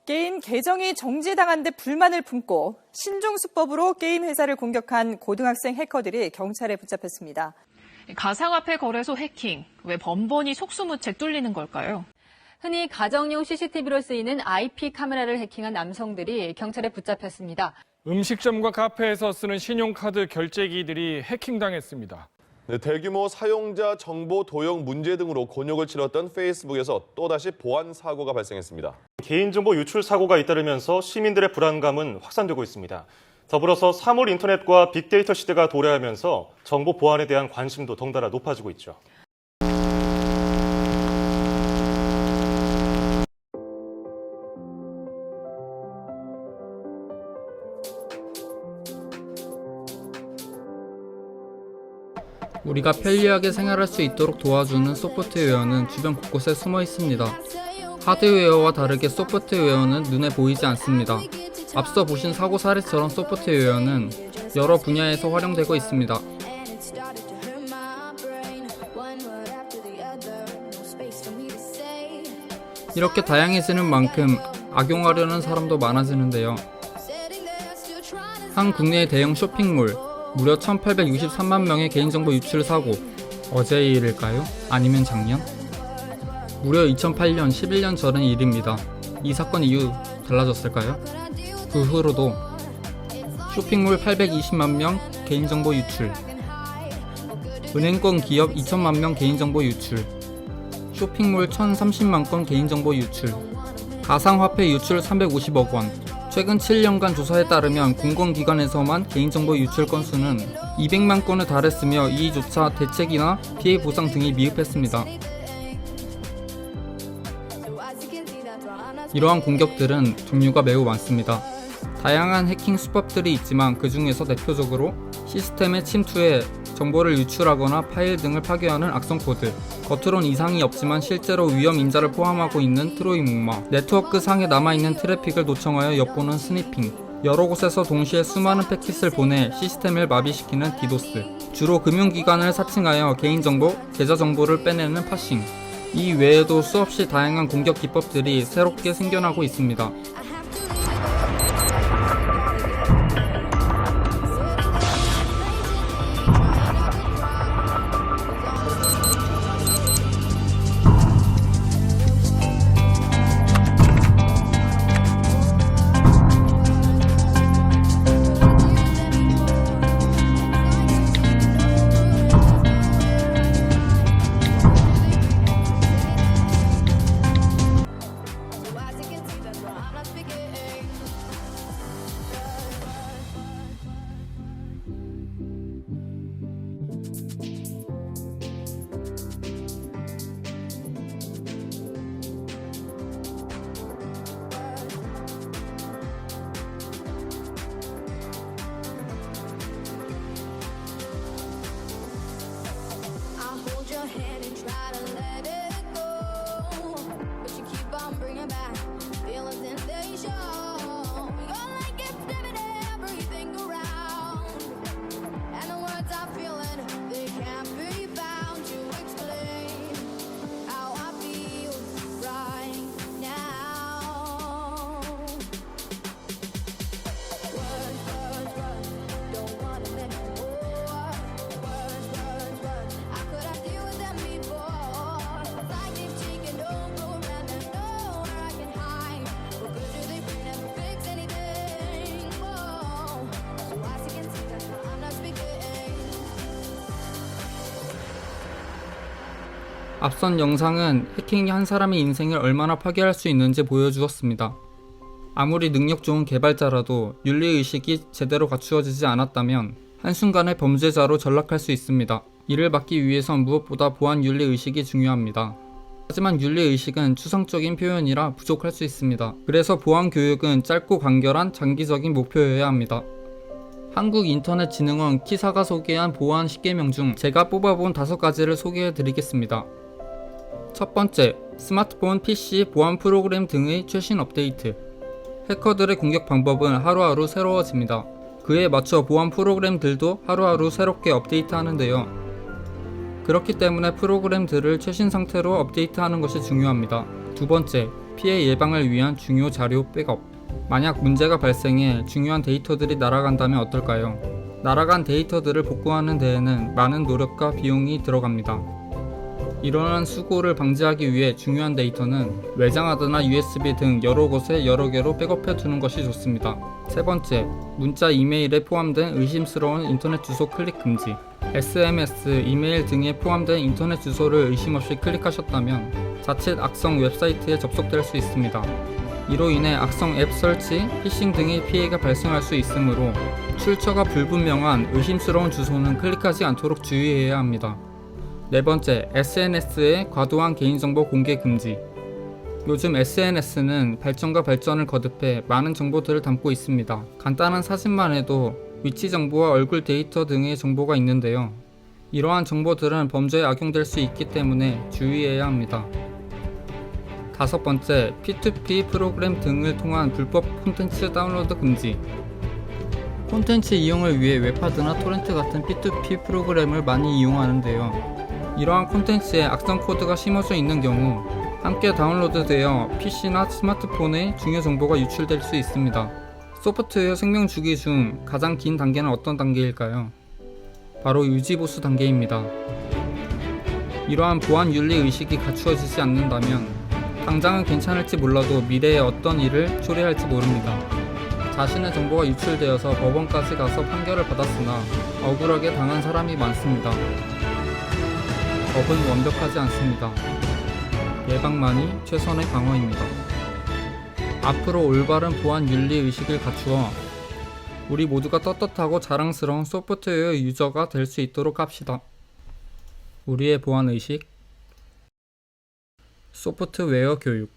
게임 계정이 정지당한 데 불만을 품고 신종수법으로 게임 회사를 공격한 고등학생 해커들이 경찰에 붙잡혔습니다. 가상화폐 거래소 해킹, 왜 번번이 속수무책 뚫리는 걸까요? 흔히 가정용 CCTV로 쓰이는 IP 카메라를 해킹한 남성들이 경찰에 붙잡혔습니다. 음식점과 카페에서 쓰는 신용카드 결제기들이 해킹당했습니다. 네, 대규모 사용자 정보 도용 문제 등으로 곤욕을 치렀던 페이스북에서 또다시 보안 사고가 발생했습니다. 개인정보 유출 사고가 잇따르면서 시민들의 불안감은 확산되고 있습니다. 더불어서 사물 인터넷과 빅데이터 시대가 도래하면서 정보 보안에 대한 관심도 덩달아 높아지고 있죠. 우리가 편리하게 생활할 수 있도록 도와주는 소프트웨어는 주변 곳곳에 숨어 있습니다. 하드웨어와 다르게 소프트웨어는 눈에 보이지 않습니다. 앞서 보신 사고 사례처럼 소프트웨어는 여러 분야에서 활용되고 있습니다. 이렇게 다양해지는 만큼 악용하려는 사람도 많아지는데요. 한 국내의 대형 쇼핑몰, 무려 1863만 명의 개인정보 유출 사고. 어제의 일일까요? 아니면 작년? 무려 2008년, 11년 전의 일입니다. 이 사건 이후 달라졌을까요? 그 후로도 쇼핑몰 820만 명 개인정보 유출, 은행권 기업 2천만 명 개인정보 유출, 쇼핑몰 1030만 건 개인정보 유출, 가상화폐 유출 350억 원. 최근 7년간 조사에 따르면 공공기관에서만 개인정보 유출 건수는 200만 건에 달했으며 이조차 대책이나 피해 보상 등이 미흡했습니다. 이러한 공격들은 종류가 매우 많습니다. 다양한 해킹 수법들이 있지만 그 중에서 대표적으로 시스템에 침투해 정보를 유출하거나 파일 등을 파괴하는 악성 코드, 겉으론 이상이 없지만 실제로 위험 인자를 포함하고 있는 트로이 목마, 네트워크 상에 남아있는 트래픽을 도청하여 엿보는 스니핑, 여러 곳에서 동시에 수많은 패킷을 보내 시스템을 마비시키는 디도스, 주로 금융기관을 사칭하여 개인정보, 계좌정보를 빼내는 파싱, 이 외에도 수없이 다양한 공격 기법들이 새롭게 생겨나고 있습니다. 앞선 영상은 해킹이 한 사람의 인생을 얼마나 파괴할 수 있는지 보여주었습니다. 아무리 능력 좋은 개발자라도 윤리의식이 제대로 갖추어지지 않았다면 한순간에 범죄자로 전락할 수 있습니다. 이를 막기 위해선 무엇보다 보안 윤리의식이 중요합니다. 하지만 윤리의식은 추상적인 표현이라 부족할 수 있습니다. 그래서 보안 교육은 짧고 간결한 장기적인 목표여야 합니다. 한국인터넷진흥원 키사가 소개한 보안 10계명 중 제가 뽑아본 5가지를 소개해드리겠습니다. 첫 번째, 스마트폰, PC, 보안 프로그램 등의 최신 업데이트. 해커들의 공격 방법은 하루하루 새로워집니다. 그에 맞춰 보안 프로그램들도 하루하루 새롭게 업데이트하는데요. 그렇기 때문에 프로그램들을 최신 상태로 업데이트하는 것이 중요합니다. 두 번째, 피해 예방을 위한 중요 자료 백업. 만약 문제가 발생해 중요한 데이터들이 날아간다면 어떨까요? 날아간 데이터들을 복구하는 데에는 많은 노력과 비용이 들어갑니다. 이러한 수고를 방지하기 위해 중요한 데이터는 외장하드나 USB 등 여러 곳에 여러 개로 백업해 두는 것이 좋습니다. 세 번째, 문자, 이메일에 포함된 의심스러운 인터넷 주소 클릭 금지. SMS, 이메일 등에 포함된 인터넷 주소를 의심 없이 클릭하셨다면 자칫 악성 웹사이트에 접속될 수 있습니다. 이로 인해 악성 앱 설치, 피싱 등의 피해가 발생할 수 있으므로 출처가 불분명한 의심스러운 주소는 클릭하지 않도록 주의해야 합니다. 네 번째, SNS의 과도한 개인정보 공개 금지. 요즘 SNS는 발전과 발전을 거듭해 많은 정보들을 담고 있습니다. 간단한 사진만 해도 위치 정보와 얼굴 데이터 등의 정보가 있는데요. 이러한 정보들은 범죄에 악용될 수 있기 때문에 주의해야 합니다. 다섯 번째, P2P 프로그램 등을 통한 불법 콘텐츠 다운로드 금지. 콘텐츠 이용을 위해 웹하드나 토렌트 같은 P2P 프로그램을 많이 이용하는데요. 이러한 콘텐츠에 악성 코드가 심어져 있는 경우 함께 다운로드되어 PC나 스마트폰에 중요 정보가 유출될 수 있습니다. 소프트웨어 생명 주기 중 가장 긴 단계는 어떤 단계일까요? 바로 유지보수 단계입니다. 이러한 보안 윤리 의식이 갖추어지지 않는다면 당장은 괜찮을지 몰라도 미래에 어떤 일을 초래할지 모릅니다. 자신의 정보가 유출되어서 법원까지 가서 판결을 받았으나 억울하게 당한 사람이 많습니다. 법은 완벽하지 않습니다. 예방만이 최선의 방어입니다. 앞으로 올바른 보안 윤리 의식을 갖추어 우리 모두가 떳떳하고 자랑스러운 소프트웨어 유저가 될 수 있도록 합시다. 우리의 보안 의식, 소프트웨어 교육.